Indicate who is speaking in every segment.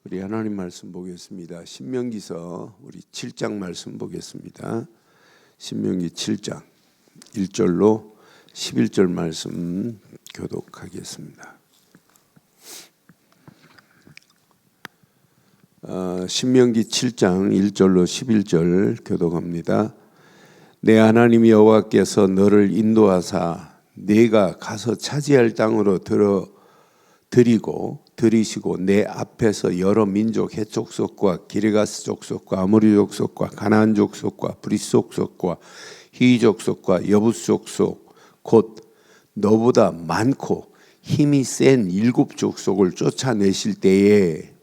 Speaker 1: 우리 하나님 말씀 보겠습니다. 신명기서 우리 7장 말씀 보겠습니다. 신명기 7장 1절로 11절 말씀 교독하겠습니다. 신명기 7장 1절로 11절 교독합니다. 내 하나님 여호와께서 너를 인도하사 네가 가서 차지할 땅으로 들이시고 내 앞에서 여러 민족 헷 족속과 기르가스 족속과 아모리 족속과 가나안 족속과 브리스 족속과 히위 족속과 여부스 족속 곧 너보다 많고 힘이 센 7 족속을 쫓아내실 때에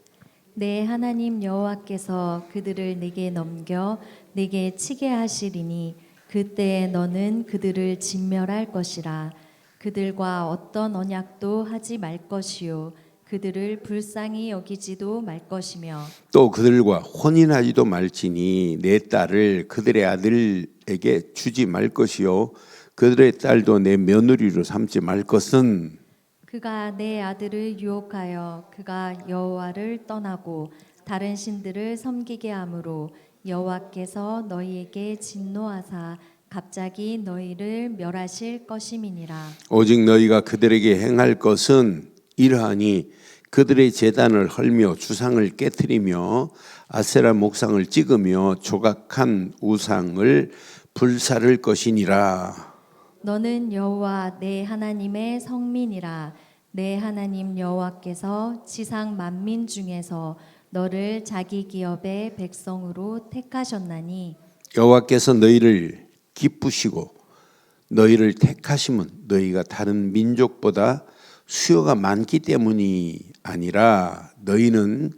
Speaker 2: 내 하나님 여호와께서 그들을 내게 넘겨 내게 치게 하시리니 그때에 너는 그들을 진멸할 것이라. 그들과 어떤 언약도 하지 말 것이요 그들을 불쌍히 여기지도 말 것이며
Speaker 1: 또 그들과 혼인하지도 말지니 내 딸을 그들의 아들에게 주지 말 것이요 그들의 딸도 내 며느리로 삼지 말 것은
Speaker 2: 그가 내 아들을 유혹하여 그가 여호와를 떠나고 다른 신들을 섬기게 하므로 여호와께서 너희에게 진노하사 갑자기 너희를 멸하실 것임이니라.
Speaker 1: 오직 너희가 그들에게 행할 것은 이러하니 그들의 제단을 헐며 주상을 깨뜨리며 아세라 목상을 찍으며 조각한 우상을 불사를 것이니라.
Speaker 2: 너는 여호와 내 하나님의 성민이라. 내 하나님 여호와께서 지상 만민 중에서 너를 자기 기업의 백성으로 택하셨나니
Speaker 1: 여호와께서 너희를 기쁘시고 너희를 택하심은 너희가 다른 민족보다 수요가 많기 때문이 아니라 너희는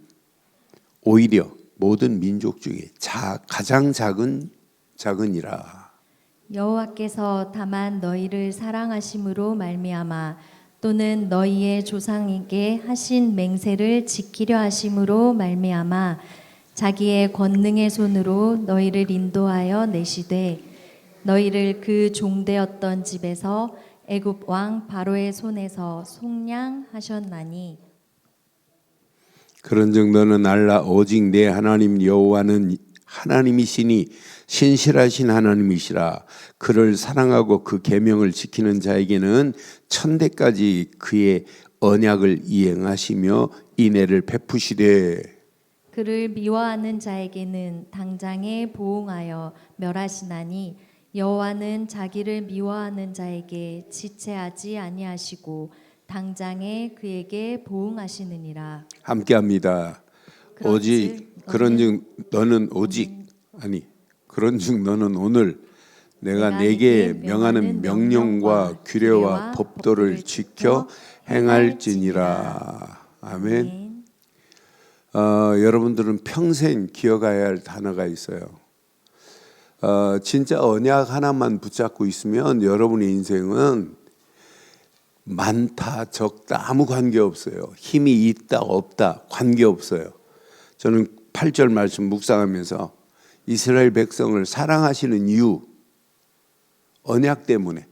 Speaker 1: 오히려 모든 민족 중에 가장 작으니라.
Speaker 2: 여호와께서 다만 너희를 사랑하심으로 말미암아 또는 너희의 조상에게 하신 맹세를 지키려 하심으로 말미암아 자기의 권능의 손으로 너희를 인도하여 내시되 너희를 그 종되었던 집에서 애굽 왕 바로의 손에서 속량하셨나니
Speaker 1: 그런즉 너는 알라 오직 내 하나님 여호와는 하나님이시니 신실하신 하나님이시라. 그를 사랑하고 그 계명을 지키는 자에게는 천대까지 그의 언약을 이행하시며 인애를 베푸시되
Speaker 2: 그를 미워하는 자에게는 당장에 보응하여 멸하시나니 여호와는 자기를 미워하는 자에게 지체하지 아니하시고 당장에 그에게 보응하시느니라.
Speaker 1: 함께합니다. 그런즉 너는 오늘 내가 내게 명하는 명령과 규례와 법도를 지켜 행할지니라. 아멘. 여러분들은 평생 기억해야 할 단어가 있어요. 진짜 언약 하나만 붙잡고 있으면 여러분의 인생은 많다 적다 아무 관계없어요. 힘이 있다 없다 관계없어요. 저는 8절 말씀 묵상하면서 이스라엘 백성을 사랑하시는 이유 언약 때문에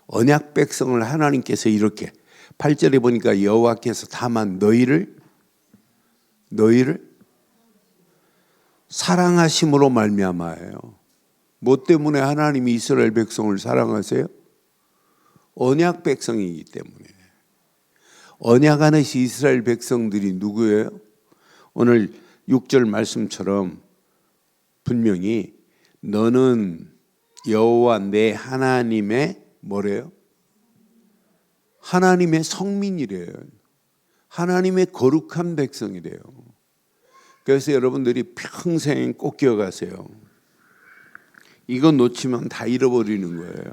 Speaker 1: 언약 백성을 하나님께서 이렇게 8절에 보니까 여호와께서 다만 너희를 사랑하심으로 말미암아요. 뭐 때문에 하나님이 이스라엘 백성을 사랑하세요? 언약 백성이기 때문에. 언약 안에서 이스라엘 백성들이 누구예요? 오늘 6절 말씀처럼 분명히 너는 여호와 내 하나님의 뭐래요? 하나님의 성민이래요. 하나님의 거룩한 백성이래요. 그래서 여러분들이 평생 꼭 기억하세요. 이거 놓치면 다 잃어버리는 거예요.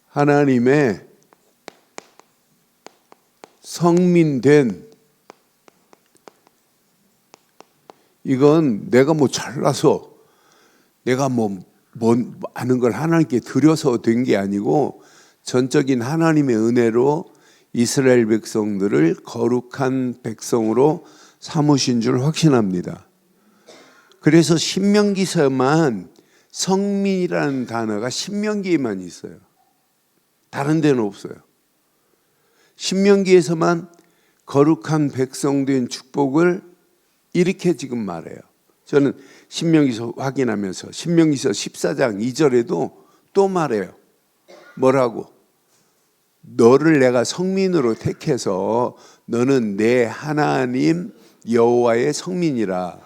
Speaker 1: 하나님의 성민된 이건 내가 뭐 잘나서 내가 뭐 아는 걸 하나님께 드려서 된 게 아니고 전적인 하나님의 은혜로 이스라엘 백성들을 거룩한 백성으로 삼으신 줄 확신합니다. 그래서 신명기서만 성민이라는 단어가 신명기에만 있어요. 다른 데는 없어요. 신명기에서만 거룩한 백성 된 축복을 이렇게 지금 말해요. 저는 신명기서 확인하면서 신명기서 14장 2절에도 또 말해요. 뭐라고? 너를 내가 성민으로 택해서 너는 내 하나님 여호와의 성민이라.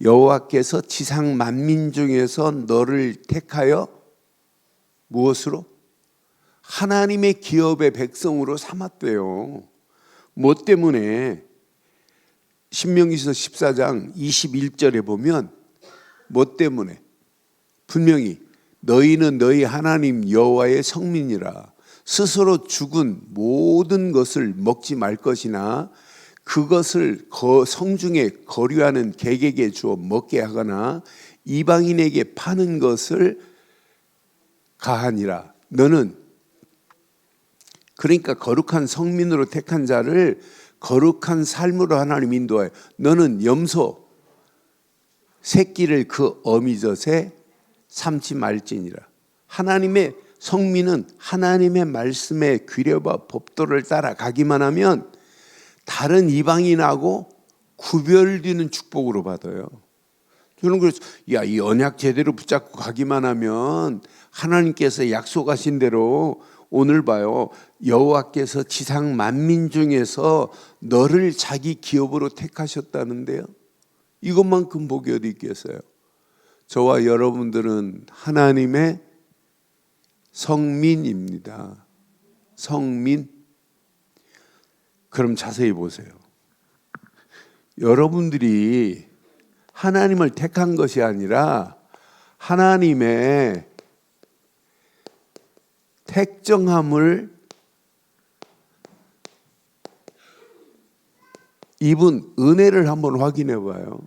Speaker 1: 여호와께서 지상 만민 중에서 너를 택하여 무엇으로? 하나님의 기업의 백성으로 삼았대요. 뭐 때문에? 신명기서 14장 21절에 보면 뭐 때문에? 분명히 너희는 너희 하나님 여호와의 성민이라. 스스로 죽은 모든 것을 먹지 말 것이나 그것을 성중에 거류하는 객에게 주어 먹게 하거나 이방인에게 파는 것을 가하니라. 너는 그러니까 거룩한 성민으로 택한 자를 거룩한 삶으로 하나님 인도하여 너는 염소 새끼를 그 어미젖에 삼지 말지니라. 하나님의 성민은 하나님의 말씀에 귀려봐 법도를 따라가기만 하면 다른 이방인하고 구별되는 축복으로 받아요. 저는 그래서 이 언약 제대로 붙잡고 가기만 하면 하나님께서 약속하신 대로 오늘 봐요. 여호와께서 지상 만민 중에서 너를 자기 기업으로 택하셨다는데요. 이것만큼 복이 어디 있겠어요. 저와 여러분들은 하나님의 성민입니다. 성민. 그럼 자세히 보세요. 여러분들이 하나님을 택한 것이 아니라 하나님의 택정함을 입은 은혜를 한번 확인해 봐요.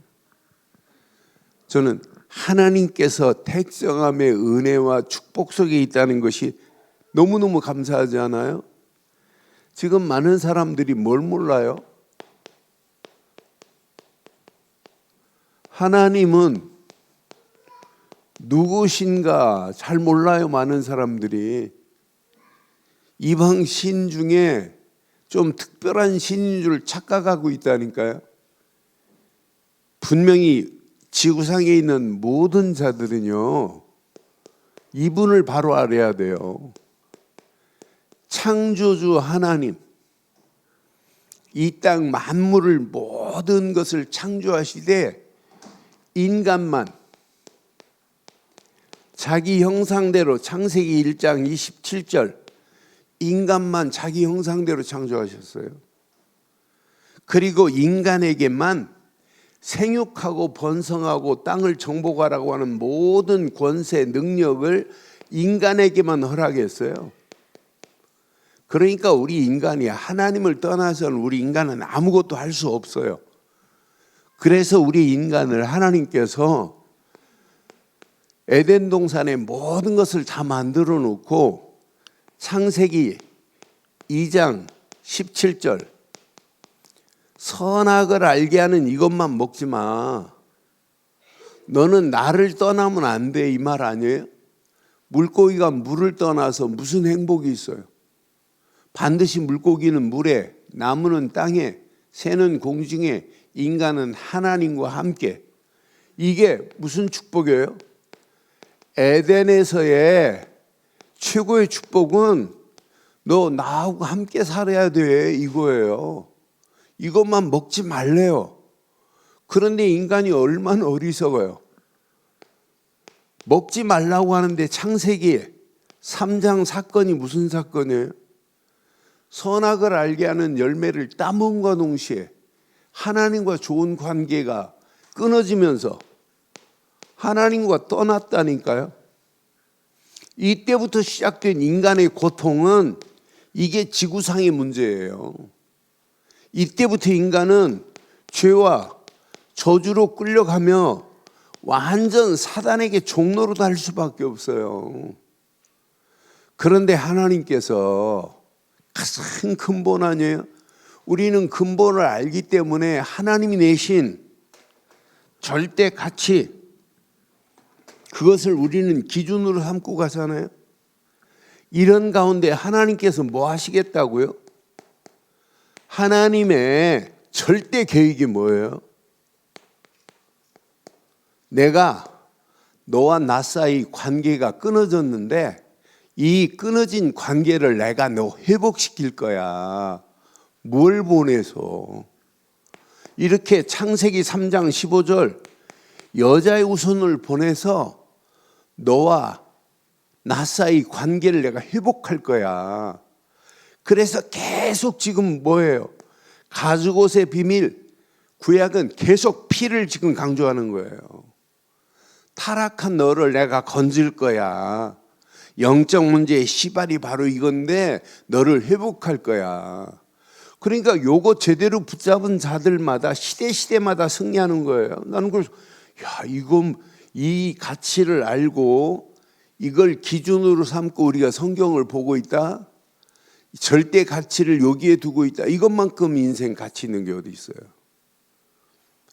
Speaker 1: 저는 하나님께서 택정함의 은혜와 축복 속에 있다는 것이 너무너무 감사하지 않아요? 지금 많은 사람들이 뭘 몰라요? 하나님은 누구신가 잘 몰라요. 많은 사람들이. 이방 신 중에 좀 특별한 신인 줄 착각하고 있다니까요. 분명히 지구상에 있는 모든 자들은요, 이분을 바로 알아야 돼요. 창조주 하나님, 이 땅 만물을 모든 것을 창조하시되 인간만 자기 형상대로, 창세기 1장 27절, 인간만 자기 형상대로 창조하셨어요. 그리고 인간에게만 생육하고 번성하고 땅을 정복하라고 하는 모든 권세, 능력을 인간에게만 허락했어요. 그러니까 우리 인간이 하나님을 떠나서는 우리 인간은 아무것도 할 수 없어요. 그래서 우리 인간을 하나님께서 에덴 동산에 모든 것을 다 만들어 놓고 창세기 2장 17절 선악을 알게 하는 이것만 먹지 마. 너는 나를 떠나면 안 돼. 이 말 아니에요? 물고기가 물을 떠나서 무슨 행복이 있어요? 반드시 물고기는 물에, 나무는 땅에, 새는 공중에, 인간은 하나님과 함께. 이게 무슨 축복이에요? 에덴에서의 최고의 축복은 너 나하고 함께 살아야 돼, 이거예요. 이것만 먹지 말래요. 그런데 인간이 얼마나 어리석어요. 먹지 말라고 하는데 창세기 3장 사건이 무슨 사건이에요? 선악을 알게 하는 열매를 따먹음과 동시에 하나님과 좋은 관계가 끊어지면서 하나님과 떠났다니까요. 이때부터 시작된 인간의 고통은 이게 지구상의 문제예요. 이때부터 인간은 죄와 저주로 끌려가며 완전 사단에게 종로로 달 수밖에 없어요. 그런데 하나님께서 가장 근본 아니에요? 우리는 근본을 알기 때문에 하나님이 내신 절대 가치, 그것을 우리는 기준으로 삼고 가잖아요. 이런 가운데 하나님께서 뭐 하시겠다고요? 하나님의 절대 계획이 뭐예요? 내가 너와 나 사이 관계가 끊어졌는데 이 끊어진 관계를 내가 너 회복시킬 거야. 뭘 보내서? 이렇게 창세기 3장 15절 여자의 후손을 보내서 너와 나 사이 관계를 내가 회복할 거야. 그래서 계속 지금 뭐예요? 가죽옷의 비밀, 구약은 계속 피를 지금 강조하는 거예요. 타락한 너를 내가 건질 거야. 영적 문제의 시발이 바로 이건데 너를 회복할 거야. 그러니까 요거 제대로 붙잡은 자들마다 시대마다 승리하는 거예요. 나는 그래서 이건 이 가치를 알고 이걸 기준으로 삼고 우리가 성경을 보고 있다. 절대 가치를 여기에 두고 있다. 이것만큼 인생 가치 있는 게 어디 있어요?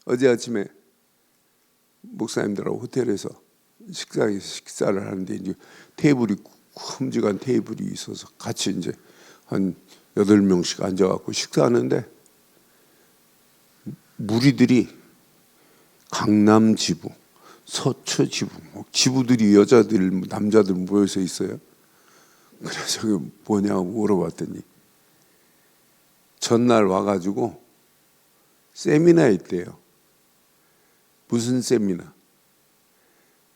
Speaker 1: 어제 아침에 목사님들하고 호텔에서 식사를 하는데 이제 테이블이 큼직한 테이블이 있어서 같이 이제 한 8명씩 앉아갖고 식사하는데 무리들이 강남 지부, 서초 지부, 지부들이 여자들, 남자들 모여서 있어요. 그래서 저게 뭐냐고 물어봤더니 전날 와가지고 세미나 있대요. 무슨 세미나?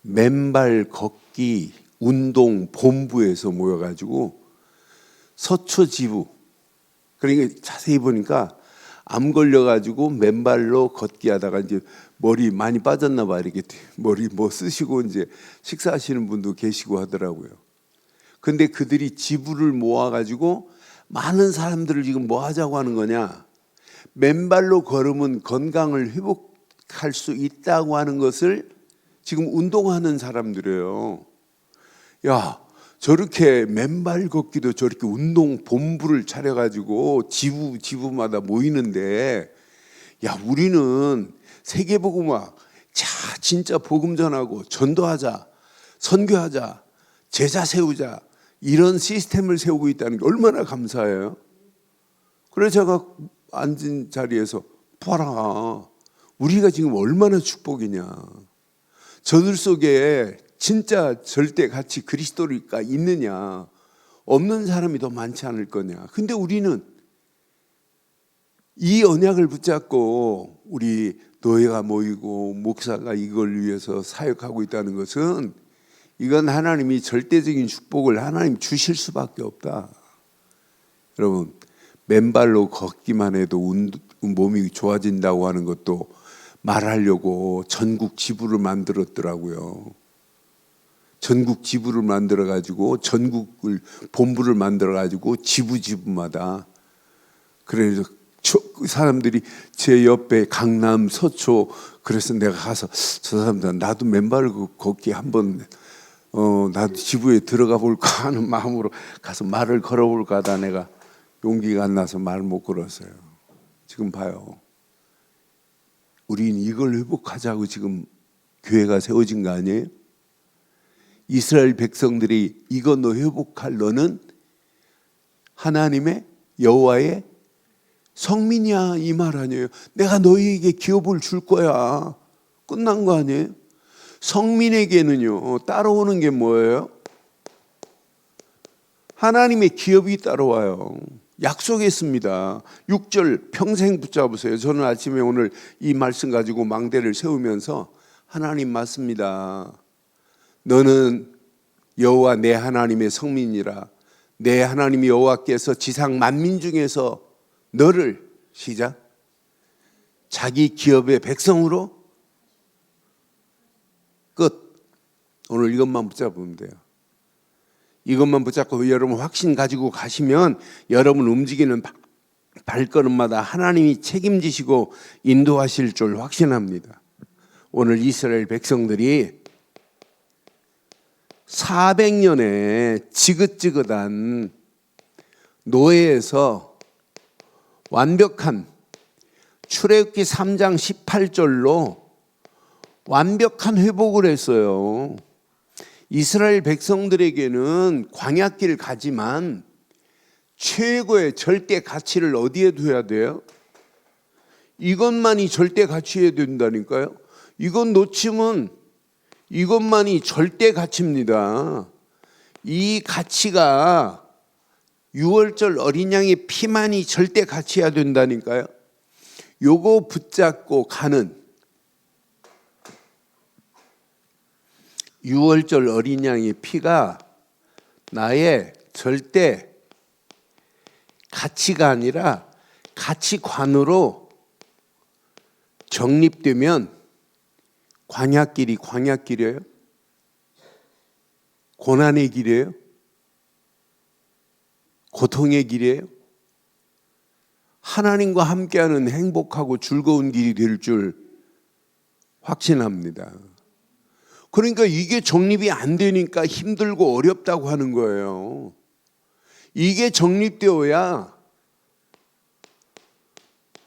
Speaker 1: 맨발 걷기 운동 본부에서 모여가지고 서초 지부. 그러니까 자세히 보니까 암 걸려가지고 맨발로 걷기 하다가 이제 머리 많이 빠졌나 봐. 이렇게 머리 뭐 쓰시고 이제 식사하시는 분도 계시고 하더라고요. 근데 그들이 지부를 모아가지고 많은 사람들을 지금 뭐 하자고 하는 거냐? 맨발로 걸으면 건강을 회복할 수 있다고 하는 것을 지금 운동하는 사람들이에요. 야, 저렇게 맨발 걷기도 저렇게 운동 본부를 차려가지고 지부마다 모이는데, 야, 우리는 세계복음화, 진짜 복음 전하고 전도하자, 선교하자, 제자 세우자, 이런 시스템을 세우고 있다는 게 얼마나 감사해요. 그래서 제가 앉은 자리에서 봐라, 우리가 지금 얼마나 축복이냐. 저들 속에 진짜 절대 가치 그리스도가 있느냐, 없는 사람이 더 많지 않을 거냐. 근데 우리는 이 언약을 붙잡고 우리 노예가 모이고 목사가 이걸 위해서 사역하고 있다는 것은 이건 하나님이 절대적인 축복을 하나님 주실 수밖에 없다. 여러분, 맨발로 걷기만 해도 몸이 좋아진다고 하는 것도 말하려고 전국 지부를 만들었더라고요. 전국 지부를 만들어가지고 전국을 본부를 만들어가지고 지부마다. 그래서 사람들이 제 옆에 강남 서초, 그래서 내가 가서 저 사람들 나도 맨발로 걷기 한번 나도 지부에 들어가 볼까 하는 마음으로 가서 말을 걸어볼까 하다 내가 용기가 안 나서 말 못 걸었어요. 지금 봐요. 우린 이걸 회복하자고 지금 교회가 세워진 거 아니에요? 이스라엘 백성들이 이거 너 회복할 너는 하나님의 여호와의 성민이야, 이 말 아니에요. 내가 너희에게 기업을 줄 거야. 끝난 거 아니에요? 성민에게는요 따라오는 게 뭐예요? 하나님의 기업이 따라와요. 약속했습니다. 6절 평생 붙잡으세요. 저는 아침에 오늘 이 말씀 가지고 망대를 세우면서 하나님 맞습니다. 너는 여호와 내 하나님의 성민이라. 내 하나님 여호와께서 지상 만민 중에서 너를 시작 자기 기업의 백성으로 끝. 오늘 이것만 붙잡으면 돼요. 이것만 붙잡고 여러분 확신 가지고 가시면 여러분 움직이는 발걸음마다 하나님이 책임지시고 인도하실 줄 확신합니다. 오늘 이스라엘 백성들이 400년의 지긋지긋한 노예에서 완벽한 출애굽기 3장 18절로 완벽한 회복을 했어요. 이스라엘 백성들에게는 광야길 가지만 최고의 절대 가치를 어디에 둬야 돼요? 이것만이 절대 가치여야 된다니까요. 이건 놓치면 이것만이 절대 가치입니다. 이 가치가 6월절 어린 양의 피만이 절대 가치여야 된다니까요. 요거 붙잡고 가는 6월절 어린 양의 피가 나의 절대 가치가 아니라 가치관으로 정립되면 광야길이 광야길이에요? 고난의 길이에요? 고통의 길이에요? 하나님과 함께하는 행복하고 즐거운 길이 될 줄 확신합니다. 그러니까 이게 정립이 안 되니까 힘들고 어렵다고 하는 거예요. 이게 정립되어야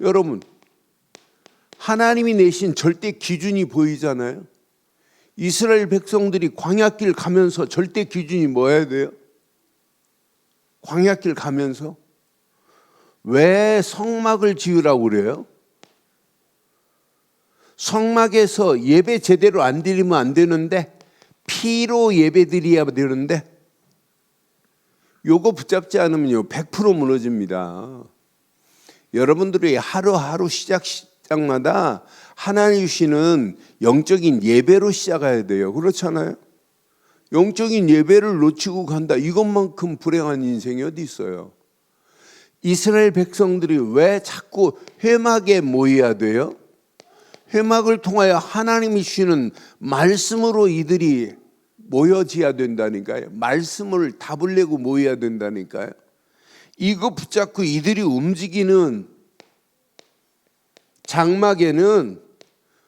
Speaker 1: 여러분 하나님이 내신 절대 기준이 보이잖아요. 이스라엘 백성들이 광야길 가면서 절대 기준이 뭐여야 돼요? 광야길 가면서 왜 성막을 지으라고 그래요? 성막에서 예배 제대로 안 드리면 안 되는데 피로 예배 드려야 되는데 요거 붙잡지 않으면요 100% 무너집니다. 여러분들이 하루하루 시작마다 하나님 주시는 영적인 예배로 시작해야 돼요. 그렇잖아요. 영적인 예배를 놓치고 간다. 이것만큼 불행한 인생이 어디 있어요. 이스라엘 백성들이 왜 자꾸 회막에 모여야 돼요? 회막을 통하여 하나님이 주시는 말씀으로 이들이 모여져야 된다니까요. 말씀을 답을 내고 모여야 된다니까요. 이거 붙잡고 이들이 움직이는 장막에는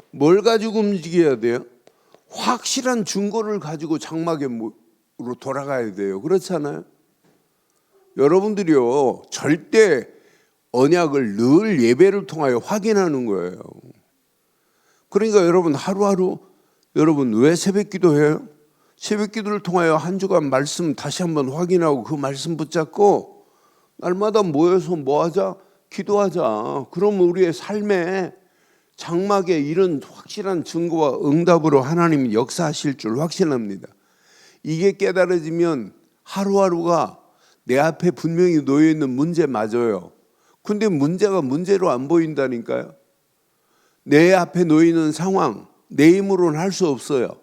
Speaker 1: 뭘 가지고 움직여야 돼요? 확실한 증거를 가지고 장막으로 돌아가야 돼요. 그렇잖아요. 여러분들이요 절대 언약을 늘 예배를 통하여 확인하는 거예요. 그러니까 여러분 하루하루 여러분 왜 새벽 기도해요? 새벽 기도를 통하여 한 주간 말씀 다시 한번 확인하고 그 말씀 붙잡고 날마다 모여서 뭐하자? 기도하자. 그럼 우리의 삶에 장막에 이런 확실한 증거와 응답으로 하나님이 역사하실 줄 확신합니다. 이게 깨달아지면 하루하루가 내 앞에 분명히 놓여있는 문제 맞아요. 근데 문제가 문제로 안 보인다니까요. 내 앞에 놓이는 상황 내 힘으로는 할 수 없어요.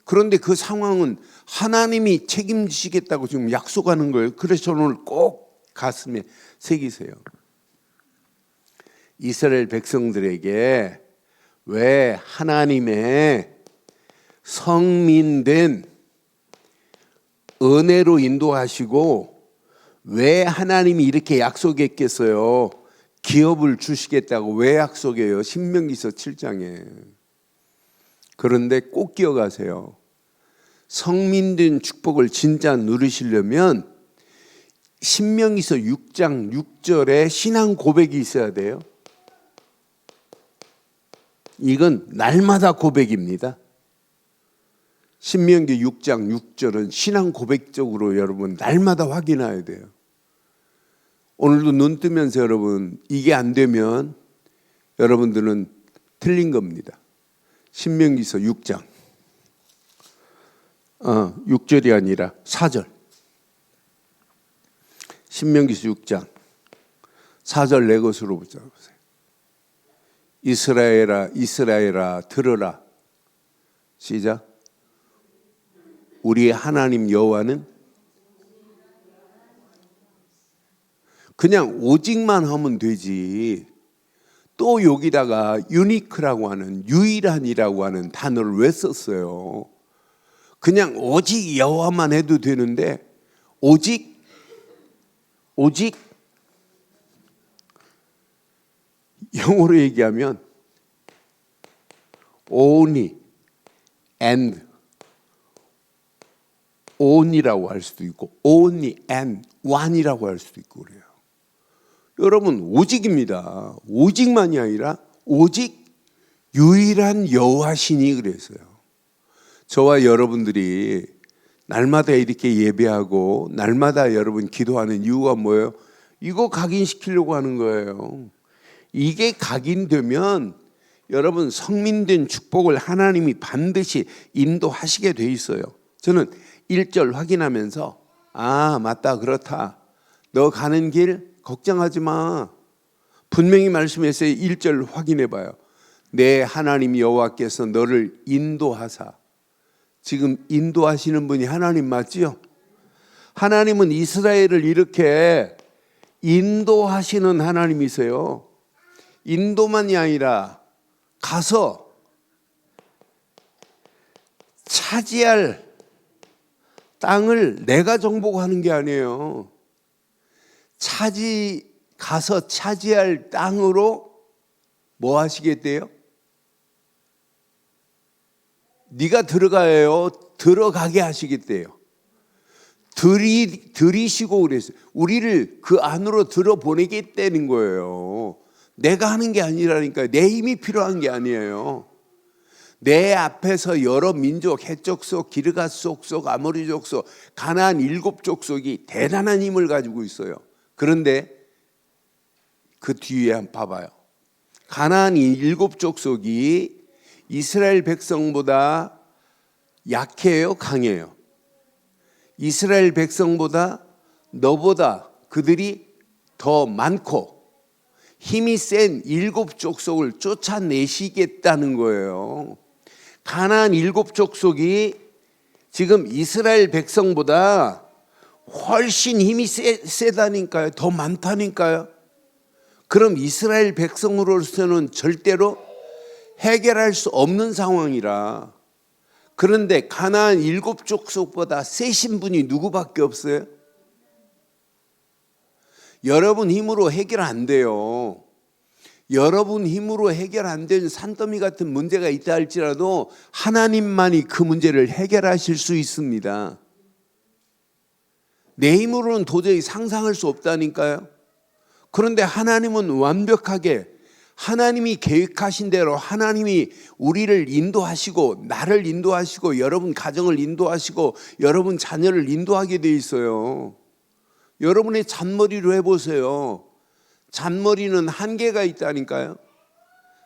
Speaker 1: 그런데 그 상황은 하나님이 책임지시겠다고 지금 약속하는 거예요. 그래서 저는 오늘 꼭 가슴에 새기세요. 이스라엘 백성들에게 왜 하나님의 성민된 은혜로 인도하시고 왜 하나님이 이렇게 약속했겠어요? 기업을 주시겠다고 왜 약속해요? 신명기서 7장에. 그런데 꼭 기억하세요. 성민된 축복을 진짜 누리시려면 신명기서 6장 6절에 신앙 고백이 있어야 돼요. 이건 날마다 고백입니다. 신명기 6장 6절은 신앙 고백적으로 여러분 날마다 확인해야 돼요. 오늘도 눈 뜨면서 여러분 이게 안 되면 여러분들은 틀린 겁니다. 신명기서 6장 6절이 아니라 4절. 신명기서 6장 4절 내 것으로 붙잡으세요. 이스라엘아 이스라엘아 들으라. 시작. 우리 하나님 여호와는 그냥 오직만 하면 되지. 또 여기다가 유니크라고 하는 유일한이라고 하는 단어를 왜 썼어요? 그냥 오직 여호와만 해도 되는데 오직 영어로 얘기하면 only and on이라고 할 수도 있고 only and one이라고 할 수도 있고 그래요. 여러분 오직입니다. 오직만이 아니라 오직 유일한 여호와시니 그랬어요. 저와 여러분들이 날마다 이렇게 예배하고 날마다 여러분 기도하는 이유가 뭐예요? 이거 각인시키려고 하는 거예요. 이게 각인되면 여러분 성민된 축복을 하나님이 반드시 인도하시게 돼 있어요. 저는 1절 확인하면서 맞다 그렇다. 너 가는 길 걱정하지 마. 분명히 말씀했어요. 1절 확인해 봐요. 내 하나님 여호와께서 너를 인도하사. 지금 인도하시는 분이 하나님 맞지요? 하나님은 이스라엘을 이렇게 인도하시는 하나님이세요. 인도만이 아니라 가서 차지할 땅을 내가 정복하는 게 아니에요. 가서 차지할 땅으로 뭐 하시겠대요? 네가 들어가요. 들어가게 하시겠대요. 들이시고 그랬어요. 우리를 그 안으로 들어보내겠다는 거예요. 내가 하는 게 아니라니까요. 내 힘이 필요한 게 아니에요. 내 앞에서 여러 민족, 헷족속, 기르가스 족속, 아모리 족속, 가나안 7족속이 대단한 힘을 가지고 있어요. 그런데 그 뒤에 한번 봐봐요. 가나안 7족속이 이스라엘 백성보다 약해요, 강해요? 이스라엘 백성보다 너보다 그들이 더 많고 힘이 센 7족속을 쫓아내시겠다는 거예요. 가나안 7족속이 지금 이스라엘 백성보다 훨씬 힘이 세다니까요. 더 많다니까요. 그럼 이스라엘 백성으로서는 절대로 해결할 수 없는 상황이라. 그런데 가나안 7족속보다 세신 분이 누구밖에 없어요? 여러분 힘으로 해결 안 돼요. 여러분 힘으로 해결 안 되는 산더미 같은 문제가 있다 할지라도 하나님만이 그 문제를 해결하실 수 있습니다. 내 힘으로는 도저히 상상할 수 없다니까요. 그런데 하나님은 완벽하게 하나님이 계획하신 대로 하나님이 우리를 인도하시고 나를 인도하시고 여러분 가정을 인도하시고 여러분 자녀를 인도하게 돼 있어요. 여러분의 잔머리로 해보세요. 잔머리는 한계가 있다니까요.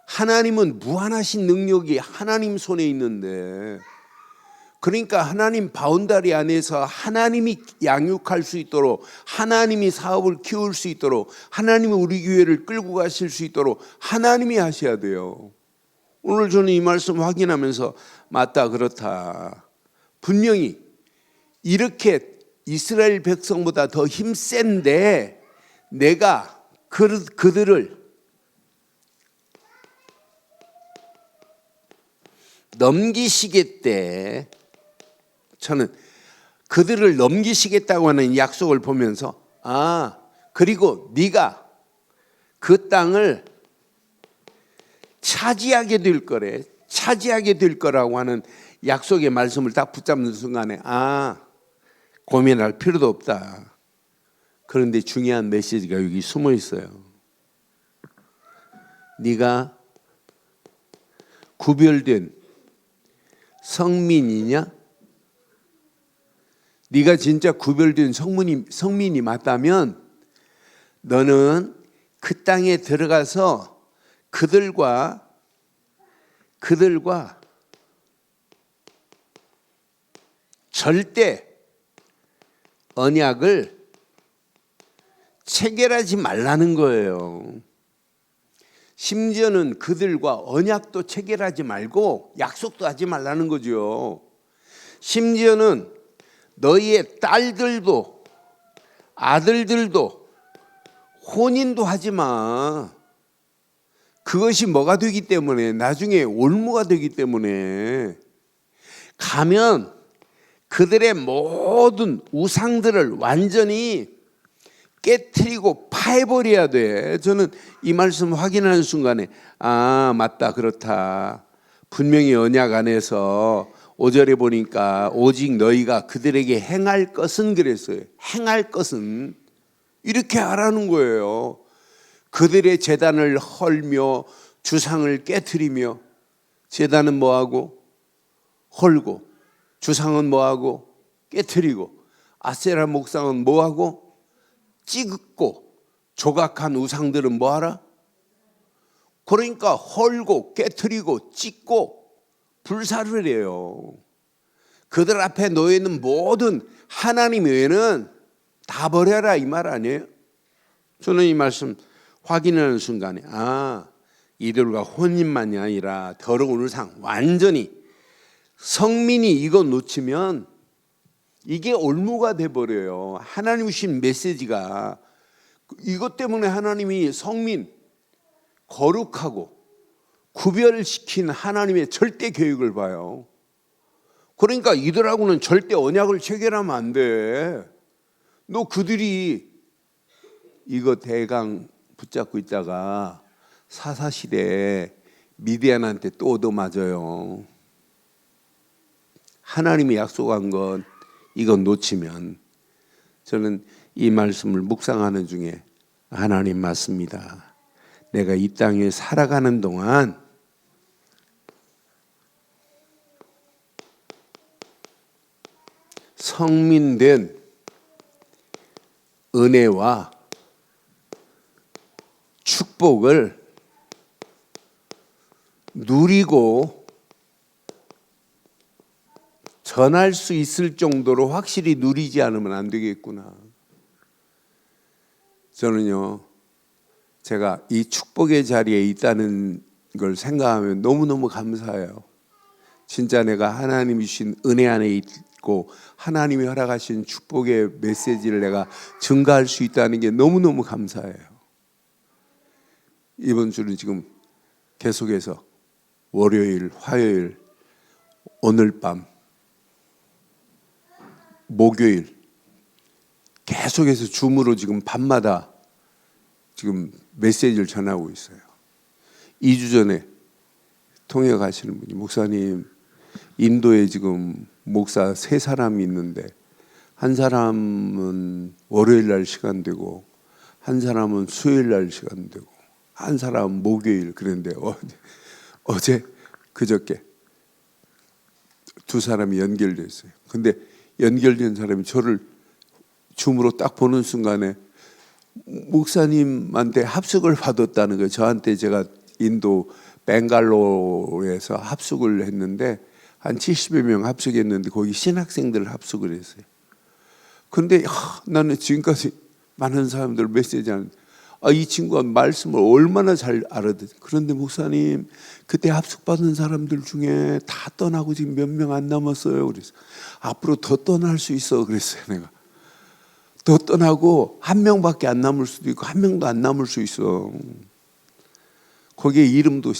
Speaker 1: 하나님은 무한하신 능력이 하나님 손에 있는데, 그러니까 하나님 바운다리 안에서 하나님이 양육할 수 있도록, 하나님이 사업을 키울 수 있도록, 하나님이 우리 교회를 끌고 가실 수 있도록 하나님이 하셔야 돼요. 오늘 저는 이 말씀 확인하면서 맞다 그렇다. 분명히 이렇게 이스라엘 백성보다 더 힘센데 내가 그들을 넘기시겠대. 저는 그들을 넘기시겠다고 하는 약속을 보면서 그리고 네가 그 땅을 차지하게 될 거래. 차지하게 될 거라고 하는 약속의 말씀을 딱 붙잡는 순간에 고민할 필요도 없다. 그런데 중요한 메시지가 여기 숨어 있어요. 네가 구별된 성민이냐? 네가 진짜 구별된 성민이 맞다면 너는 그 땅에 들어가서 그들과 절대 언약을 체결하지 말라는 거예요. 심지어는 그들과 언약도 체결하지 말고 약속도 하지 말라는 거죠. 심지어는 너희의 딸들도 아들들도 혼인도 하지 마. 그것이 뭐가 되기 때문에, 나중에 올무가 되기 때문에 가면 그들의 모든 우상들을 완전히 깨트리고 파해버려야 돼. 저는 이 말씀 확인하는 순간에 맞다 그렇다. 분명히 언약 안에서 5절에 보니까 오직 너희가 그들에게 행할 것은 그랬어요. 행할 것은 이렇게 하라는 거예요. 그들의 제단을 헐며 주상을 깨트리며, 제단은 뭐하고 헐고 주상은 뭐하고 깨트리고, 아세라 목상은 뭐하고? 찢고, 조각한 우상들은 뭐하라? 그러니까 헐고 깨트리고 찢고 불사를 해요. 그들 앞에 놓여있는 모든 하나님 외에는 다 버려라, 이 말 아니에요? 저는 이 말씀 확인하는 순간에 이들과 혼인만이 아니라 더러운 우상, 완전히 성민이 이거 놓치면 이게 올무가 돼버려요. 하나님 주신 메시지가, 이것 때문에 하나님이 성민, 거룩하고 구별시킨 하나님의 절대 계획을 봐요. 그러니까 이들하고는 절대 언약을 체결하면 안 돼. 너 그들이 이거 대강 붙잡고 있다가 사사시대에 미디안한테 또 얻어맞아요. 하나님이 약속한 건 이건 놓치면, 저는 이 말씀을 묵상하는 중에 하나님 맞습니다. 내가 이 땅에 살아가는 동안 성민된 은혜와 축복을 누리고 전할 수 있을 정도로 확실히 누리지 않으면 안 되겠구나. 저는요, 제가 이 축복의 자리에 있다는 걸 생각하면 너무너무 감사해요. 진짜 내가 하나님이 주신 은혜 안에 있고 하나님이 허락하신 축복의 메시지를 내가 증가할 수 있다는 게 너무너무 감사해요. 이번 주는 지금 계속해서 월요일, 화요일, 오늘 밤, 목요일 계속해서 줌으로 지금 밤마다 지금 메시지를 전하고 있어요. 2주 전에 통역 하시는 분이, 목사님, 인도에 지금 목사 3사람이 있는데 한 사람은 월요일 날 시간 되고 한 사람은 수요일 날 시간 되고 한 사람은 목요일, 그런데 어제 그저께 2사람이 연결됐어요. 근데 연결된 사람이 저를 줌으로 딱 보는 순간에 목사님한테 합숙을 받았다는 거예요. 저한테, 제가 인도 벵갈로에서 합숙을 했는데 한 70여 명 합숙했는데 거기 신학생들 합숙을 했어요. 근데 나는 지금까지 많은 사람들 메시지하는, 이 친구가 말씀을 얼마나 잘 알아듣. 그런데 목사님, 그때 합숙받은 사람들 중에 다 떠나고 지금 몇 명 안 남았어요. 그래서 앞으로 더 떠날 수 있어. 그랬어요. 내가 더 떠나고 한 명밖에 안 남을 수도 있고 한 명도 안 남을 수 있어. 거기에 이름도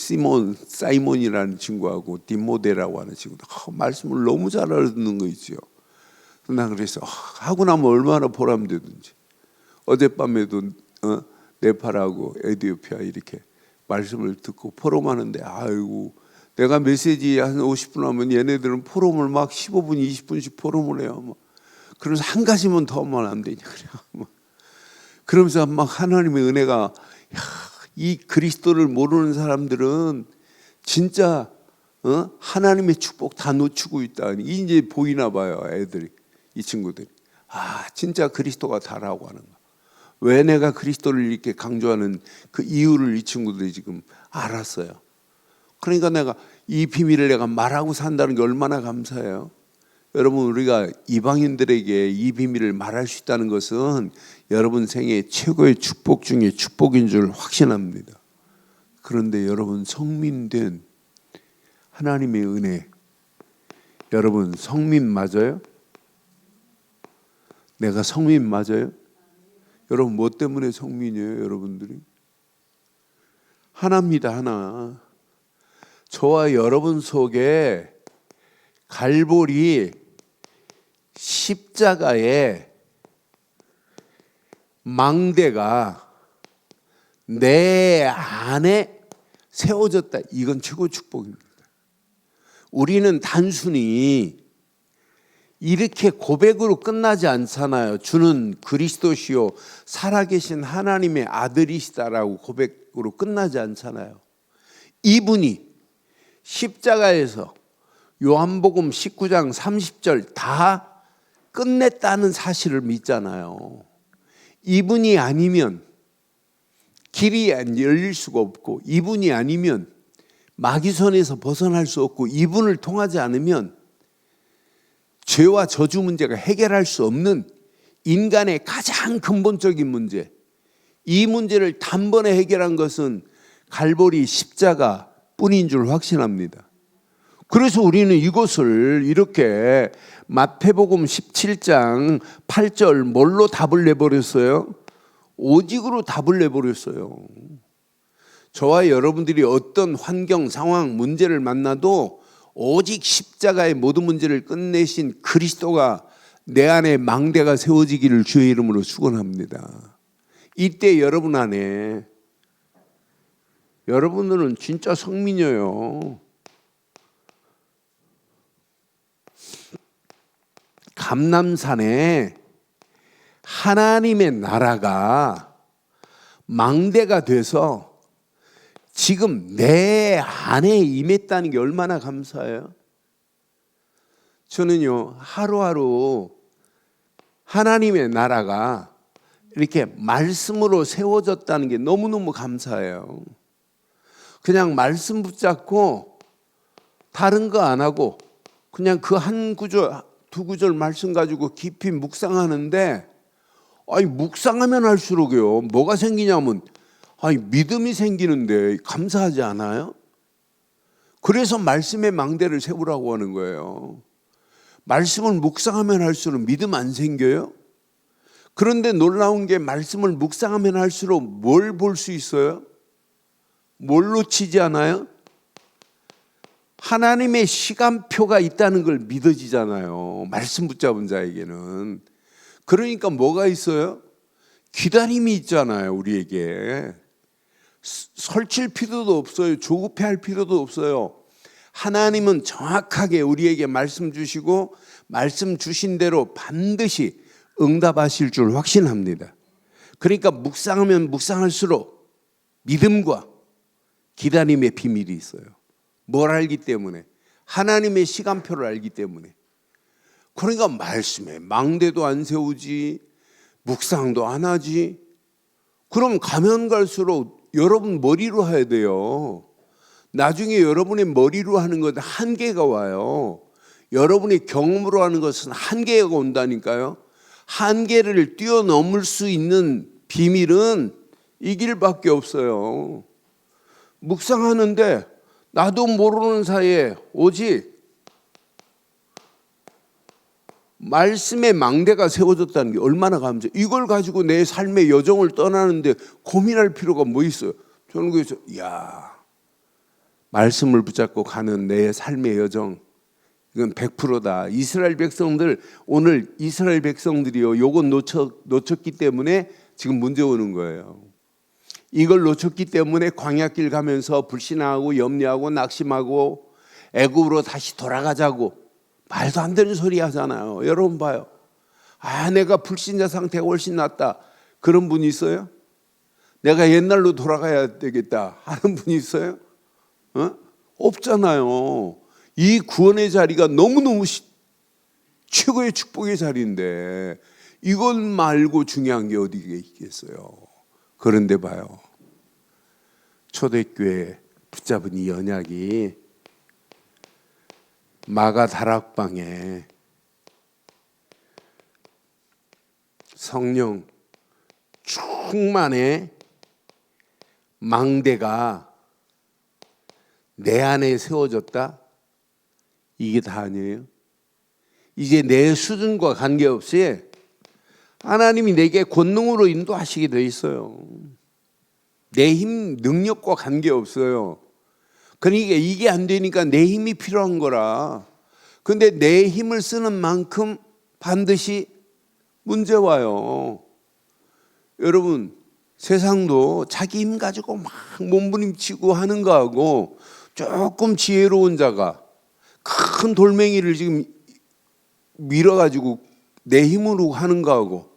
Speaker 1: 사이몬이라는 친구하고 디모데라고 하는 친구도 말씀을 너무 잘 알아듣는 거 있죠. 난 그래서 하고 나면 얼마나 보람되든지. 어젯밤에도 네팔하고 에티오피아 이렇게 말씀을 듣고 포럼하는데, 아이고, 내가 메시지 한 50분 하면 얘네들은 포럼을 막 15분, 20분씩 포럼을 해요. 그래서 한 가지만 더 하면 안 되냐 그래요. 그러면서 막 하나님의 은혜가, 이 그리스도를 모르는 사람들은 진짜 하나님의 축복 다 놓치고 있다. 이제 보이나 봐요, 애들이, 이 친구들이. 진짜 그리스도가 다라고 하는 거. 왜 내가 그리스도를 이렇게 강조하는 그 이유를 이 친구들이 지금 알았어요. 그러니까 내가 이 비밀을 내가 말하고 산다는 게 얼마나 감사해요. 여러분, 우리가 이방인들에게 이 비밀을 말할 수 있다는 것은 여러분 생애 최고의 축복 중에 축복인 줄 확신합니다. 그런데 여러분, 성민된 하나님의 은혜, 여러분 성민 맞아요? 내가 성민 맞아요? 여러분, 뭐 때문에 성민이에요? 여러분들이 하나입니다. 하나. 저와 여러분 속에 갈보리 십자가의 망대가 내 안에 세워졌다. 이건 최고 축복입니다. 우리는 단순히 이렇게 고백으로 끝나지 않잖아요. 주는 그리스도시요 살아계신 하나님의 아들이시다라고 고백으로 끝나지 않잖아요. 이분이 십자가에서 요한복음 19장 30절 다 끝냈다는 사실을 믿잖아요. 이분이 아니면 길이 열릴 수가 없고, 이분이 아니면 마귀손에서 벗어날 수 없고, 이분을 통하지 않으면 죄와 저주 문제가 해결할 수 없는 인간의 가장 근본적인 문제, 이 문제를 단번에 해결한 것은 갈보리 십자가 뿐인 줄 확신합니다. 그래서 우리는 이것을 이렇게 마태복음 17장 8절 뭘로 답을 내버렸어요? 오직으로 답을 내버렸어요. 저와 여러분들이 어떤 환경, 상황, 문제를 만나도 오직 십자가의 모든 문제를 끝내신 그리스도가 내 안에 망대가 세워지기를 주의 이름으로 축원합니다. 이때 여러분 안에, 여러분들은 진짜 성민이에요. 감람산에 하나님의 나라가 망대가 돼서 지금 내 안에 임했다는 게 얼마나 감사해요. 저는요, 하루하루 하나님의 나라가 이렇게 말씀으로 세워졌다는 게 너무너무 감사해요. 그냥 말씀 붙잡고 다른 거 안 하고 그냥 그 한 구절, 두 구절 말씀 가지고 깊이 묵상하는데, 아니 묵상하면 할수록요 뭐가 생기냐면, 아니 믿음이 생기는데 감사하지 않아요? 그래서 말씀의 망대를 세우라고 하는 거예요. 말씀을 묵상하면 할수록 믿음 안 생겨요? 그런데 놀라운 게 말씀을 묵상하면 할수록 뭘 볼 수 있어요? 뭘 놓치지 않아요? 하나님의 시간표가 있다는 걸 믿어지잖아요. 말씀 붙잡은 자에게는. 그러니까 뭐가 있어요? 기다림이 있잖아요, 우리에게. 설칠 필요도 없어요. 조급해할 필요도 없어요. 하나님은 정확하게 우리에게 말씀 주시고 말씀 주신 대로 반드시 응답하실 줄 확신합니다. 그러니까 묵상하면 묵상할수록 믿음과 기다림의 비밀이 있어요. 뭘 알기 때문에? 하나님의 시간표를 알기 때문에. 그러니까 말씀에 망대도 안 세우지, 묵상도 안 하지. 그럼 가면 갈수록 여러분 머리로 해야 돼요. 나중에 여러분의 머리로 하는 것은 한계가 와요. 여러분의 경험으로 하는 것은 한계가 온다니까요. 한계를 뛰어넘을 수 있는 비밀은 이 길밖에 없어요. 묵상하는데 나도 모르는 사이에 오직 말씀의 망대가 세워졌다는 게 얼마나 감사해요. 이걸 가지고 내 삶의 여정을 떠나는데 고민할 필요가 뭐 있어요? 저는 그래서 말씀을 붙잡고 가는 내 삶의 여정, 이건 100%다. 이스라엘 백성들, 오늘 이스라엘 백성들이요, 요건 놓쳤기 때문에 지금 문제 오는 거예요. 이걸 놓쳤기 때문에 광야길 가면서 불신하고 염려하고 낙심하고 애굽으로 다시 돌아가자고 말도 안 되는 소리 하잖아요. 여러분 봐요. 내가 불신자 상태가 훨씬 낫다. 그런 분이 있어요? 내가 옛날로 돌아가야 되겠다 하는 분이 있어요? 없잖아요. 이 구원의 자리가 너무너무 최고의 축복의 자리인데 이것 말고 중요한 게 어디에 있겠어요. 그런데 봐요. 초대교회 붙잡은 이 언약이 마가 다락방에 성령 충만의 망대가 내 안에 세워졌다? 이게 다 아니에요. 이제 내 수준과 관계없이 하나님이 내게 권능으로 인도하시게 돼 있어요. 내 힘, 능력과 관계없어요. 그러니까 이게 안 되니까 내 힘이 필요한 거라. 근데 내 힘을 쓰는 만큼 반드시 문제 와요. 여러분, 세상도 자기 힘 가지고 막 몸부림치고 하는 거하고 조금 지혜로운 자가 큰 돌멩이를 지금 밀어가지고 내 힘으로 하는 거하고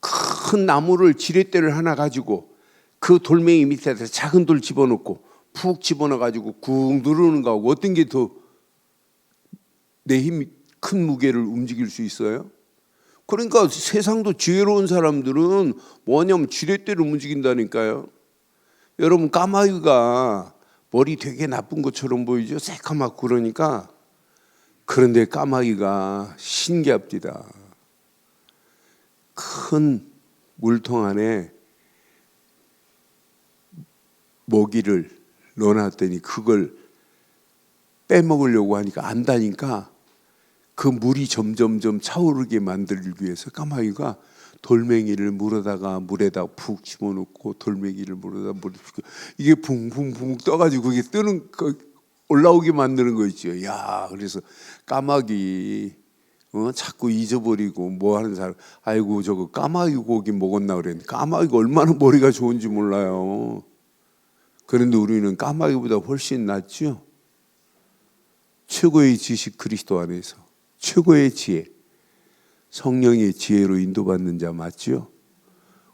Speaker 1: 큰 나무를 지렛대를 하나 가지고 그 돌멩이 밑에다 작은 돌 집어넣고 푹 집어넣어가지고 꾹 누르는 거하고 어떤 게 더 내 힘이 큰 무게를 움직일 수 있어요? 그러니까 세상도 지혜로운 사람들은 뭐냐면 지렛대로 움직인다니까요. 여러분, 까마귀가 머리 되게 나쁜 것처럼 보이죠? 새까맣고 그러니까. 그런데 까마귀가 신기합니다. 큰 물통 안에 먹이를 넣어놨더니 그걸 빼먹으려고 하니까 안다니까 그 물이 점점점 차오르게 만들기 위해서 까마귀가 돌멩이를 물에다가 푹 집어넣고 돌멩이를 물에다가 물에 이게 붕붕붕 떠가지고 그게 뜨는 올라오게 만드는 거 있죠. 야, 그래서 까마귀 자꾸 잊어버리고 뭐 하는 사람, 아이고 저거 까마귀 고기 먹었나 그랬는데 까마귀가 얼마나 머리가 좋은지 몰라요. 그런데 우리는 까마귀보다 훨씬 낫죠. 최고의 지식 그리스도 안에서 최고의 지혜, 성령의 지혜로 인도받는 자 맞죠?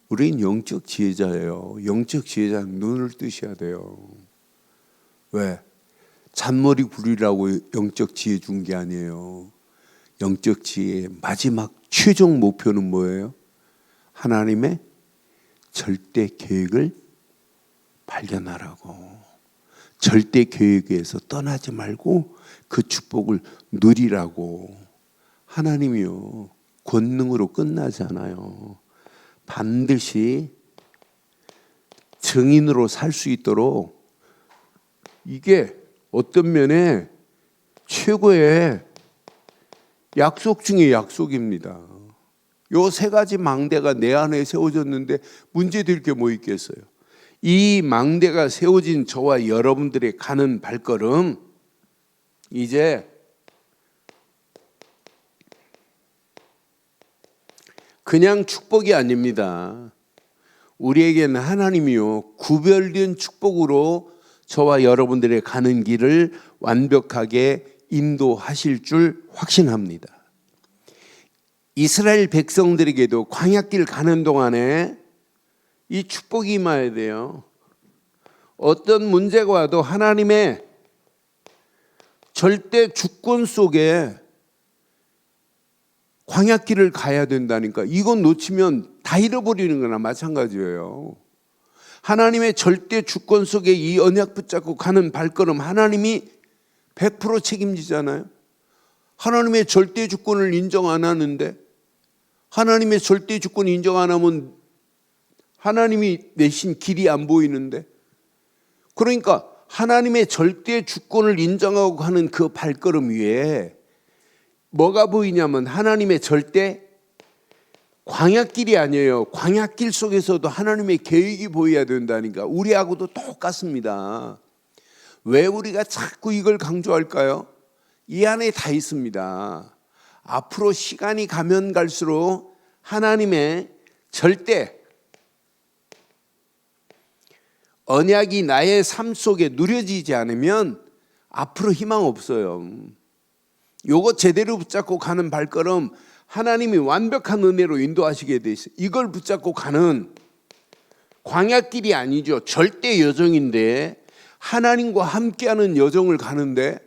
Speaker 1: 우린 영적 지혜자예요. 영적 지혜자는 눈을 뜨셔야 돼요. 왜? 잔머리 굴리라고 영적 지혜 준 게 아니에요. 영적 지혜의 마지막 최종 목표는 뭐예요? 하나님의 절대 계획을 발견하라고. 절대 계획에서 떠나지 말고 그 축복을 누리라고. 하나님이요, 권능으로 끝나지 않아요. 반드시 증인으로 살 수 있도록 이게 어떤 면에 최고의 약속 중에 약속입니다. 요 세 가지 망대가 내 안에 세워졌는데 문제될 게 뭐 있겠어요? 이 망대가 세워진 저와 여러분들의 가는 발걸음, 이제 그냥 축복이 아닙니다. 우리에게는 하나님이요, 구별된 축복으로 저와 여러분들의 가는 길을 완벽하게 인도하실 줄 확신합니다. 이스라엘 백성들에게도 광야길 가는 동안에 이 축복이 임해야 돼요. 어떤 문제가 와도 하나님의 절대 주권 속에 광야길을 가야 된다니까. 이건 놓치면 다 잃어버리는 거나 마찬가지예요. 하나님의 절대 주권 속에 이 언약 붙잡고 가는 발걸음, 하나님이 100% 책임지잖아요. 하나님의 절대 주권을 인정 안 하는데, 하나님의 절대 주권 인정 안 하면 하나님이 내신 길이 안 보이는데, 그러니까 하나님의 절대 주권을 인정하고 가는 그 발걸음 위에 뭐가 보이냐면 하나님의 절대 광야길이 아니에요. 광야길 속에서도 하나님의 계획이 보여야 된다니까. 우리하고도 똑같습니다. 왜 우리가 자꾸 이걸 강조할까요? 이 안에 다 있습니다. 앞으로 시간이 가면 갈수록 하나님의 절대 언약이 나의 삶 속에 누려지지 않으면 앞으로 희망 없어요. 요거 제대로 붙잡고 가는 발걸음, 하나님이 완벽한 은혜로 인도하시게 돼 있어요. 이걸 붙잡고 가는 광야길이 아니죠. 절대 여정인데, 하나님과 함께하는 여정을 가는데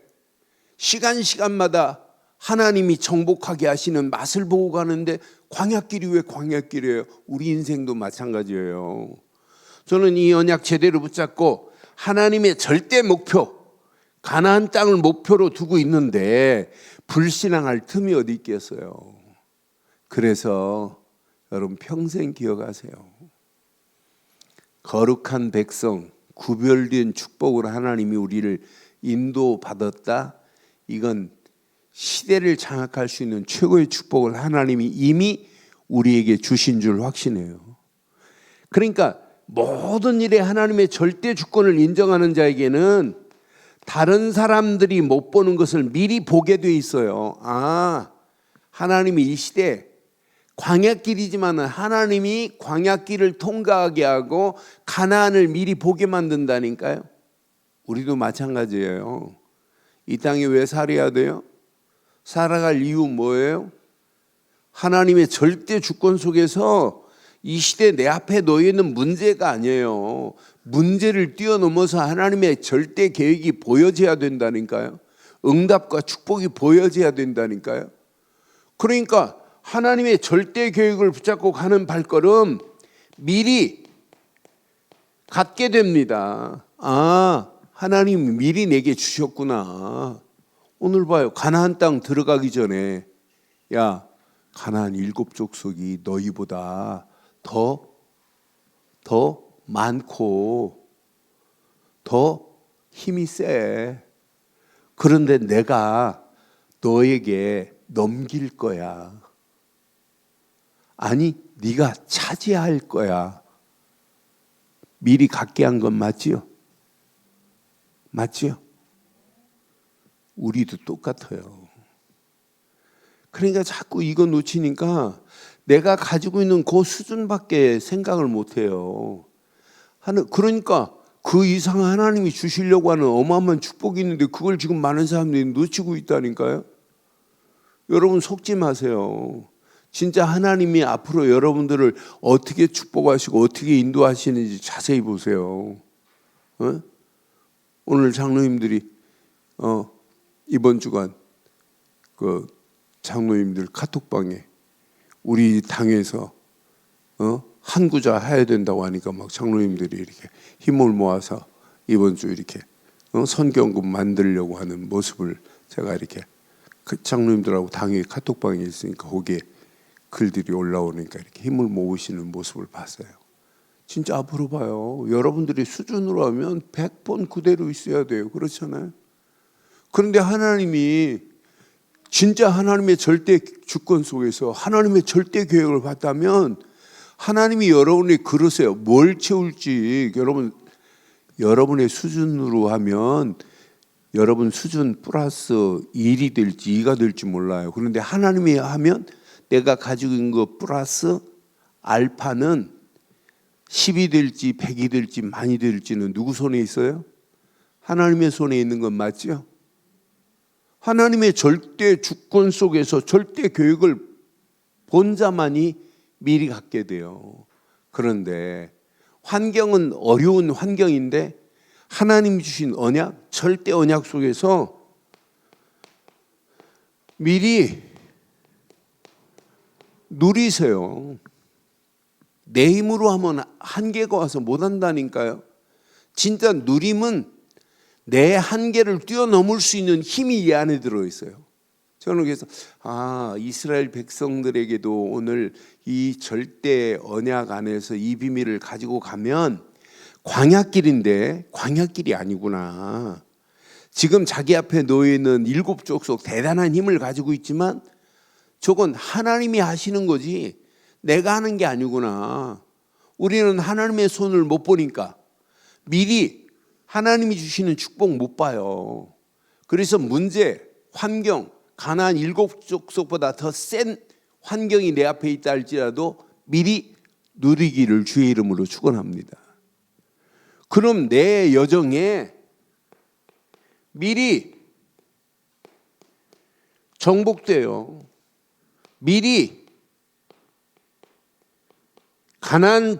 Speaker 1: 시간마다 하나님이 정복하게 하시는 맛을 보고 가는데 광야길이 왜 광야길이에요? 우리 인생도 마찬가지예요. 저는 이 언약 제대로 붙잡고 하나님의 절대 목표, 가나안 땅을 목표로 두고 있는데 불신앙할 틈이 어디 있겠어요. 그래서 여러분 평생 기억하세요. 거룩한 백성, 구별된 축복으로 하나님이 우리를 인도받았다. 이건 시대를 장악할 수 있는 최고의 축복을 하나님이 이미 우리에게 주신 줄 확신해요. 그러니까 모든 일에 하나님의 절대 주권을 인정하는 자에게는 다른 사람들이 못 보는 것을 미리 보게 돼 있어요. 아, 하나님이 이 시대 광야길이지만 하나님이 광야길을 통과하게 하고 가나안을 미리 보게 만든다니까요. 우리도 마찬가지예요. 이 땅에 왜 살아야 돼요? 살아갈 이유 뭐예요? 하나님의 절대 주권 속에서 이 시대 내 앞에 놓여 있는 문제가 아니에요. 문제를 뛰어넘어서 하나님의 절대 계획이 보여져야 된다니까요. 응답과 축복이 보여져야 된다니까요. 그러니까 하나님의 절대 계획을 붙잡고 가는 발걸음 미리 갖게 됩니다. 아, 하나님이 미리 내게 주셨구나. 오늘 봐요. 가나안 땅 들어가기 전에 야, 가나안 7족속이 너희보다 더 많고 더 힘이 세. 그런데 내가 너에게 넘길 거야. 아니, 네가 차지할 거야. 미리 갖게 한 건 맞지요? 맞지요? 우리도 똑같아요. 그러니까 자꾸 이거 놓치니까 내가 가지고 있는 그 수준밖에 생각을 못 해요. 그러니까 그 이상 하나님이 주시려고 하는 어마어마한 축복이 있는데 그걸 지금 많은 사람들이 놓치고 있다니까요. 여러분 속지 마세요. 진짜 하나님이 앞으로 여러분들을 어떻게 축복하시고 어떻게 인도하시는지 자세히 보세요. 오늘 장로님들이 이번 주간 그 장로님들 카톡방에 우리 당에서 한 구자 해야 된다고 하니까 막 장로님들이 이렇게 힘을 모아서 이번 주 이렇게 선경금 만들려고 하는 모습을 제가 이렇게 그 장로님들하고 당의 카톡방에 있으니까 거기에 글들이 올라오니까 이렇게 힘을 모으시는 모습을 봤어요. 진짜 앞으로 봐요. 여러분들이 수준으로 하면 100번 그대로 있어야 돼요. 그렇잖아요. 그런데 하나님이 진짜 하나님의 절대 주권 속에서 하나님의 절대 계획을 봤다면 하나님이 여러분의 그릇에 뭘 채울지 여러분의 수준으로 하면 여러분 수준 플러스 1이 될지 2가 될지 몰라요. 그런데 하나님이 하면 내가 가지고 있는 거 플러스 알파는 10이 될지 100이 될지 많이 될지는 누구 손에 있어요? 하나님의 손에 있는 건 맞죠? 하나님의 절대 주권 속에서 절대 계획을 본 자만이 미리 갖게 돼요. 그런데 환경은 어려운 환경인데 하나님이 주신 언약, 절대 언약 속에서 미리 누리세요. 내 힘으로 하면 한계가 와서 못한다니까요. 진짜 누림은 내 한계를 뛰어넘을 수 있는 힘이 이 안에 들어있어요. 저는 그래서 이스라엘 백성들에게도 오늘 이 절대 언약 안에서 이 비밀을 가지고 가면 광야길인데 광야길이 아니구나. 지금 자기 앞에 놓여있는 7족속 대단한 힘을 가지고 있지만 저건 하나님이 하시는 거지 내가 하는 게 아니구나. 우리는 하나님의 손을 못 보니까 미리 하나님이 주시는 축복 못 봐요. 그래서 문제, 환경, 가나안 7족속보다 더 센 환경이 내 앞에 있다 할지라도 미리 누리기를 주의 이름으로 축원합니다. 그럼 내 여정에 미리 정복돼요. 미리 가나안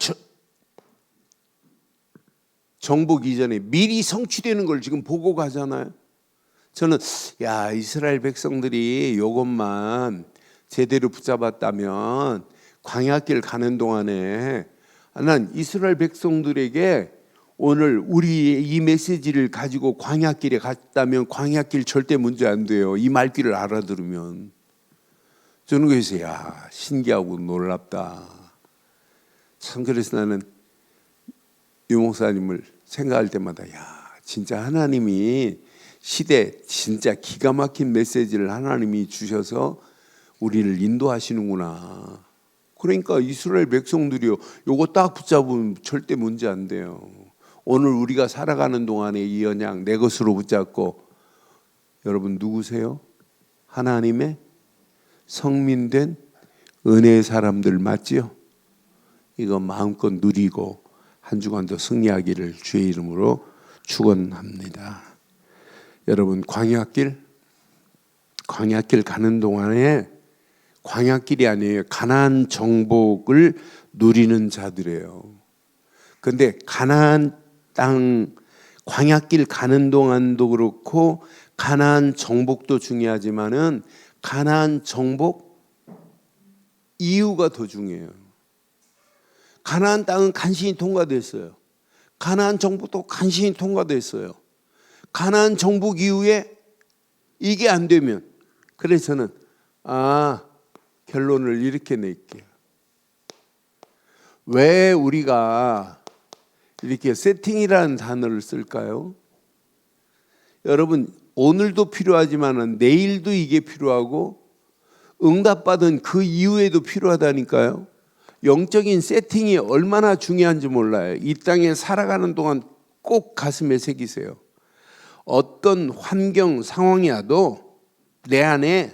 Speaker 1: 정복 이전에 미리 성취되는 걸 지금 보고 가잖아요. 저는 이스라엘 백성들이 이것만 제대로 붙잡았다면 광야길 가는 동안에 난 이스라엘 백성들에게 오늘 우리 이 메시지를 가지고 광야길에 갔다면 광야길 절대 문제 안 돼요. 이 말귀를 알아들으면. 저는 그래서 신기하고 놀랍다. 참 그래서 나는 유 목사님을 생각할 때마다 진짜 하나님이 시대 진짜 기가 막힌 메시지를 하나님이 주셔서 우리를 인도하시는구나. 그러니까 이스라엘 백성들이요, 요거 딱 붙잡으면 절대 문제 안 돼요. 오늘 우리가 살아가는 동안에 이 언약 내 것으로 붙잡고, 여러분 누구세요? 하나님의 성민된 은혜의 사람들 맞지요? 이거 마음껏 누리고 한 주간도 승리하기를 주의 이름으로 축원합니다. 여러분 광야길 가는 동안에 광야길이 아니에요. 가나안 정복을 누리는 자들이에요. 그런데 가나안 땅 광야길 가는 동안도 그렇고 가나안 정복도 중요하지만은 가나안 정복 이유가 더 중요해요. 가나안 땅은 간신히 통과됐어요. 가나안 정복도 간신히 통과됐어요. 가나안 정복 이후에 이게 안 되면, 그래서 저는 결론을 이렇게 낼게요. 왜 우리가 이렇게 세팅이라는 단어를 쓸까요? 여러분, 오늘도 필요하지만 내일도 이게 필요하고 응답받은 그 이후에도 필요하다니까요. 영적인 세팅이 얼마나 중요한지 몰라요. 이 땅에 살아가는 동안 꼭 가슴에 새기세요. 어떤 환경 상황이 와도 내 안에,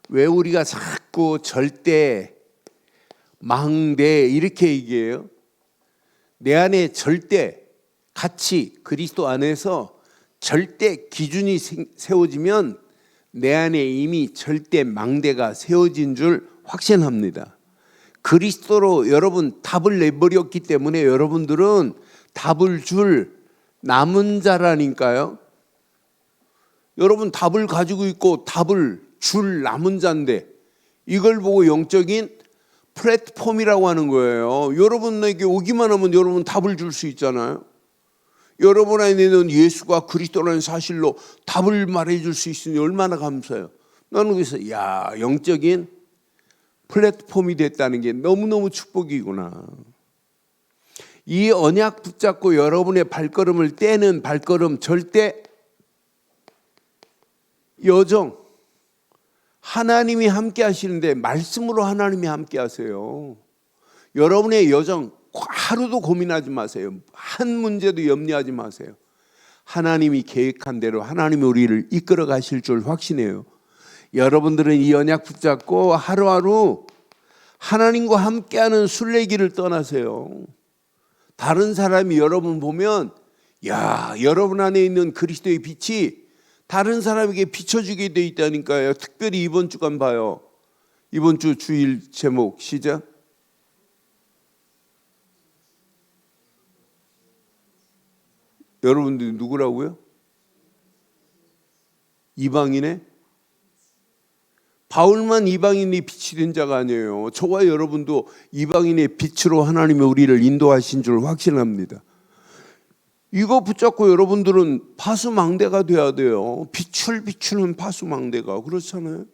Speaker 1: 왜 우리가 자꾸 절대, 망대 이렇게 얘기해요? 내 안에 절대, 가치, 그리스도 안에서 절대 기준이 세워지면 내 안에 이미 절대 망대가 세워진 줄 확신합니다. 그리스도로 여러분 답을 내버렸기 때문에 여러분들은 답을 줄 남은 자라니까요. 여러분 답을 가지고 있고 답을 줄 남은 자인데, 이걸 보고 영적인 플랫폼이라고 하는 거예요. 여러분에게 오기만 하면 여러분 답을 줄 수 있잖아요. 여러분 안에는 예수가 그리스도라는 사실로 답을 말해줄 수 있으니 얼마나 감사해요. 나는 그래서 영적인 플랫폼이 됐다는 게 너무너무 축복이구나. 이 언약 붙잡고 여러분의 발걸음을 떼는 발걸음, 절대 여정, 하나님이 함께 하시는데 말씀으로 하나님이 함께 하세요. 여러분의 여정 하루도 고민하지 마세요. 한 문제도 염려하지 마세요. 하나님이 계획한 대로 하나님이 우리를 이끌어 가실 줄 확신해요. 여러분들은 이 언약 붙잡고 하루하루 하나님과 함께하는 순례길을 떠나세요. 다른 사람이 여러분 보면 여러분 안에 있는 그리스도의 빛이 다른 사람에게 비춰주게 돼 있다니까요. 특별히 이번 주간 봐요. 이번 주 주일 제목 시작. 여러분들이 누구라고요? 이방인의? 바울만 이방인이 빛이 된 자가 아니에요. 저와 여러분도 이방인의 빛으로 하나님이 우리를 인도하신 줄 확신합니다. 이거 붙잡고 여러분들은 파수망대가 돼야 돼요. 빛을 비추는 파수망대가. 그렇잖아요.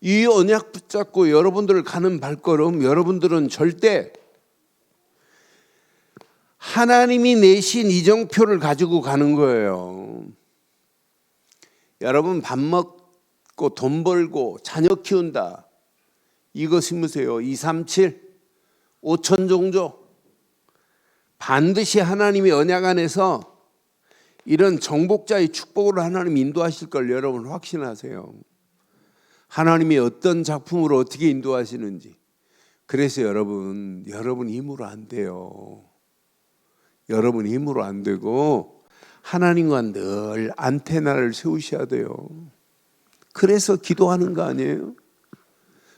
Speaker 1: 이 언약 붙잡고 여러분들 가는 발걸음, 여러분들은 절대 하나님이 내신 이정표를 가지고 가는 거예요. 여러분 밥 먹고 돈 벌고 자녀 키운다, 이거 심으세요. 237 5천 종족. 반드시 하나님이 언약 안에서 이런 정복자의 축복으로 하나님 인도하실 걸 여러분 확신하세요. 하나님이 어떤 작품으로 어떻게 인도하시는지. 그래서 여러분 힘으로 안 돼요. 여러분 힘으로 안 되고 하나님과 늘 안테나를 세우셔야 돼요. 그래서 기도하는 거 아니에요?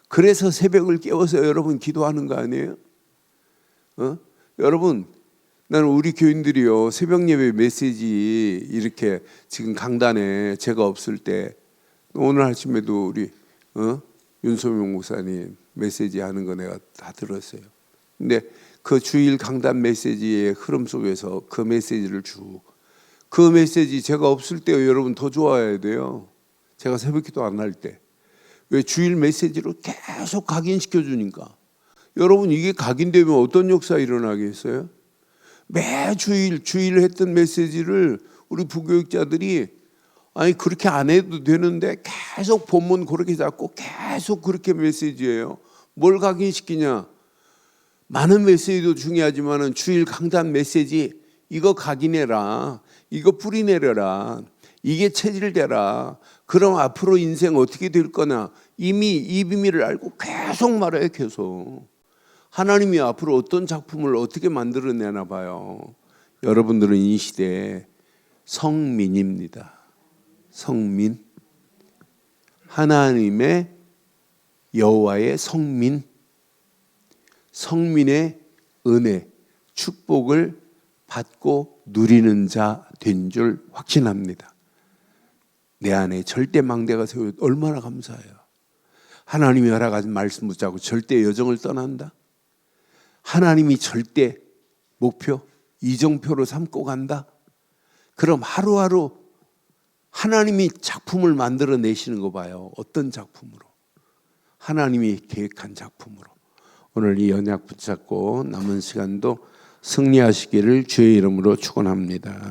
Speaker 1: 그래서 새벽을 깨워서 여러분 기도하는 거 아니에요? 여러분, 나는 우리 교인들이요, 새벽 예배 메시지 이렇게 지금 강단에 제가 없을 때, 오늘 아침에도 우리 윤소명 목사님 메시지 하는 거 내가 다 들었어요. 근데 그 주일 강단 메시지의 흐름 속에서 그 메시지를 그 메시지 제가 없을 때 여러분 더 좋아해야 돼요. 제가 새벽 기도 안 할 때. 왜? 주일 메시지로 계속 각인시켜 주니까. 여러분 이게 각인되면 어떤 역사 일어나겠어요? 주일 했던 메시지를 우리 부교육자들이 그렇게 안 해도 되는데 계속 본문 그렇게 잡고 계속 그렇게 메시지예요. 뭘 각인시키냐? 많은 메시지도 중요하지만 주일 강단 메시지 이거 각인해라, 이거 뿌리내려라, 이게 체질되라. 그럼 앞으로 인생 어떻게 될 거나 이미 이 비밀을 알고 계속 말해요. 계속 하나님이 앞으로 어떤 작품을 어떻게 만들어내나 봐요. 여러분들은 이 시대에 성민입니다. 성민, 하나님의 여호와의 성민, 성민의 은혜, 축복을 받고 누리는 자 된 줄 확신합니다. 내 안에 절대 망대가 세워 얼마나 감사해요. 하나님이 허락하신 말씀 붙잡고 절대 여정을 떠난다. 하나님이 절대 목표, 이정표로 삼고 간다. 그럼 하루하루 하나님이 작품을 만들어 내시는 거 봐요. 어떤 작품으로? 하나님이 계획한 작품으로. 오늘 이 언약 붙잡고 남은 시간도 승리하시기를 주의 이름으로 축원합니다.